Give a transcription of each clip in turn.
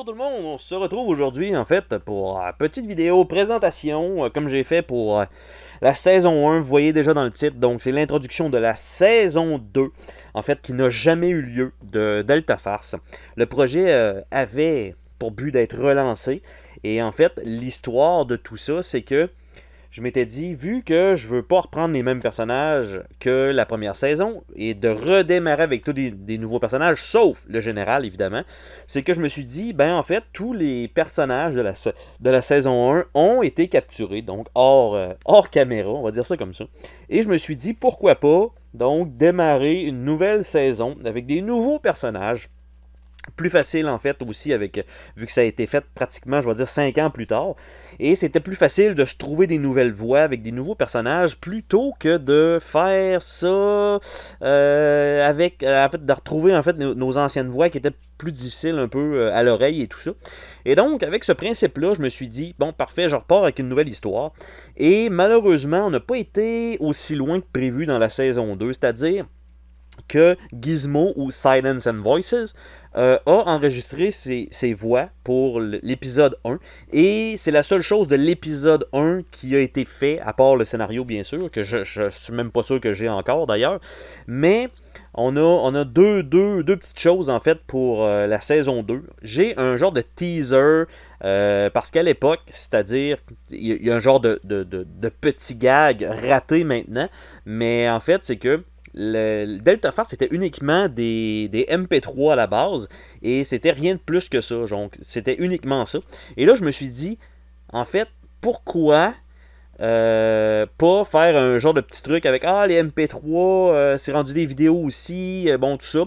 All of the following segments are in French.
Bonjour tout le monde, on se retrouve aujourd'hui en fait pour une petite vidéo présentation comme j'ai fait pour la saison 1, vous voyez déjà dans le titre, donc c'est l'introduction de la saison 2 en fait qui n'a jamais eu lieu de Delta Farce. Le projet avait pour but d'être relancé et en fait l'histoire de tout ça c'est que je m'étais dit, vu que je veux pas reprendre les mêmes personnages que la première saison et de redémarrer avec tous des nouveaux personnages, sauf le général évidemment, c'est que je me suis dit, ben en fait, tous les personnages de la saison 1 ont été capturés, donc hors caméra, on va dire ça comme ça. Et je me suis dit, pourquoi pas, donc, démarrer une nouvelle saison avec des nouveaux personnages plus facile en fait aussi avec vu que ça a été fait pratiquement je vais dire 5 ans plus tard et c'était plus facile de se trouver des nouvelles voix avec des nouveaux personnages plutôt que de faire ça avec en fait de retrouver en fait nos anciennes voix qui étaient plus difficiles un peu à l'oreille et tout ça. Et donc avec ce principe là je me suis dit bon parfait je repars avec une nouvelle histoire et malheureusement on n'a pas été aussi loin que prévu dans la saison 2, c'est-à-dire que Gizmo ou Silence and Voices a enregistré ses voix pour l'épisode 1 et c'est la seule chose de l'épisode 1 qui a été fait, à part le scénario bien sûr, que je suis même pas sûr que j'ai encore d'ailleurs, mais on a deux petites choses en fait pour la saison 2. J'ai un genre de teaser parce qu'à l'époque, c'est-à-dire, il y a un genre de petit gag raté maintenant, mais en fait c'est que le Delta Farce c'était uniquement des MP3 à la base et c'était rien de plus que ça, donc c'était uniquement ça. Et là je me suis dit, en fait, pourquoi pas faire un genre de petit truc avec les MP3, c'est rendu des vidéos aussi, bon tout ça.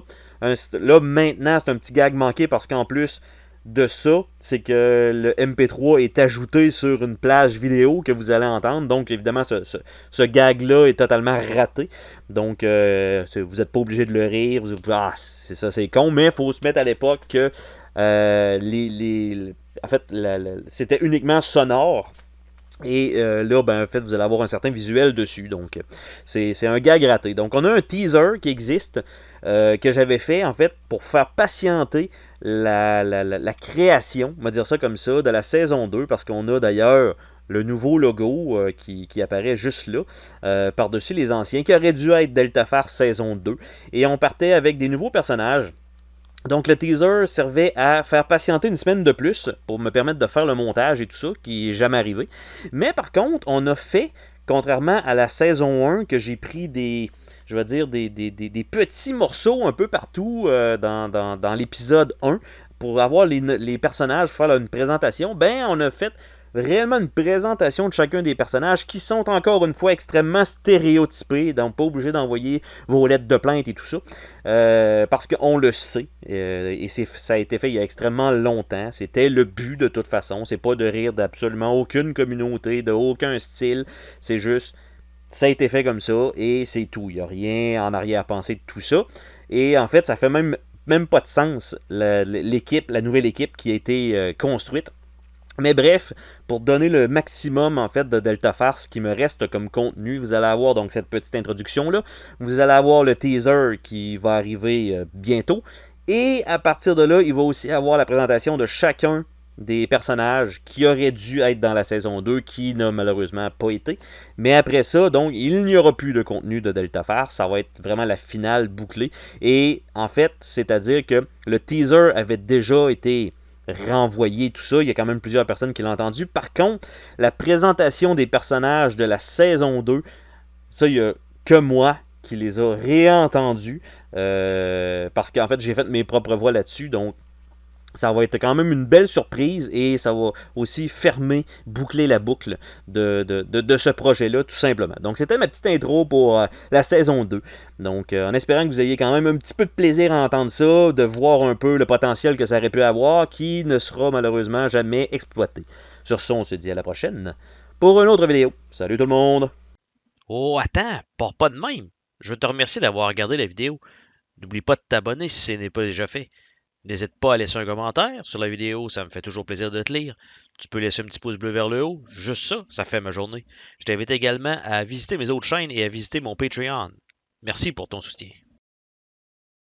Là maintenant c'est un petit gag manqué parce qu'en plus de ça, c'est que le MP3 est ajouté sur une plage vidéo que vous allez entendre. Donc, évidemment, ce gag-là est totalement raté. Donc, vous n'êtes pas obligé de le rire. C'est ça, c'est con. Mais il faut se mettre à l'époque que en fait, c'était uniquement sonore. Et là, ben, en fait, vous allez avoir un certain visuel dessus. Donc, c'est un gag raté. Donc, on a un teaser qui existe que j'avais fait, en fait, pour faire patienter la création, on va dire ça comme ça, de la saison 2, parce qu'on a d'ailleurs le nouveau logo qui apparaît juste là, par-dessus les anciens, qui aurait dû être Delta Farce saison 2. Et on partait avec des nouveaux personnages. Donc le teaser servait à faire patienter une semaine de plus pour me permettre de faire le montage et tout ça, qui n'est jamais arrivé. Mais par contre, on a fait, contrairement à la saison 1, que j'ai pris des petits morceaux un peu partout dans l'épisode 1 pour avoir les personnages, pour faire une présentation, ben on a fait réellement une présentation de chacun des personnages qui sont encore une fois extrêmement stéréotypés, donc pas obligé d'envoyer vos lettres de plainte et tout ça, parce qu'on le sait, et ça a été fait il y a extrêmement longtemps, c'était le but de toute façon, c'est pas de rire d'absolument aucune communauté, de aucun style, c'est juste, ça a été fait comme ça, et c'est tout, il n'y a rien en arrière-pensée de tout ça, et en fait ça fait même pas de sens, la nouvelle équipe qui a été construite. Mais bref, pour donner le maximum en fait de Delta Farce qui me reste comme contenu, vous allez avoir donc cette petite introduction là, vous allez avoir le teaser qui va arriver bientôt, et à partir de là, il va aussi avoir la présentation de chacun des personnages qui auraient dû être dans la saison 2, qui n'a malheureusement pas été. Mais après ça, donc, il n'y aura plus de contenu de Delta Farce, ça va être vraiment la finale bouclée. Et en fait, c'est-à-dire que le teaser avait déjà été renvoyer tout ça. Il y a quand même plusieurs personnes qui l'ont entendu. Par contre, la présentation des personnages de la saison 2, ça, il n'y a que moi qui les a réentendus. Parce qu'en fait, j'ai fait mes propres voix là-dessus. Donc, ça va être quand même une belle surprise et ça va aussi boucler la boucle de ce projet-là, tout simplement. Donc, c'était ma petite intro pour la saison 2. Donc, en espérant que vous ayez quand même un petit peu de plaisir à entendre ça, de voir un peu le potentiel que ça aurait pu avoir, qui ne sera malheureusement jamais exploité. Sur ce, on se dit à la prochaine pour une autre vidéo. Salut tout le monde! Oh, attends, pars pas de même. Je veux te remercier d'avoir regardé la vidéo. N'oublie pas de t'abonner si ce n'est pas déjà fait. N'hésite pas à laisser un commentaire sur la vidéo, ça me fait toujours plaisir de te lire. Tu peux laisser un petit pouce bleu vers le haut, juste ça, ça fait ma journée. Je t'invite également à visiter mes autres chaînes et à visiter mon Patreon. Merci pour ton soutien.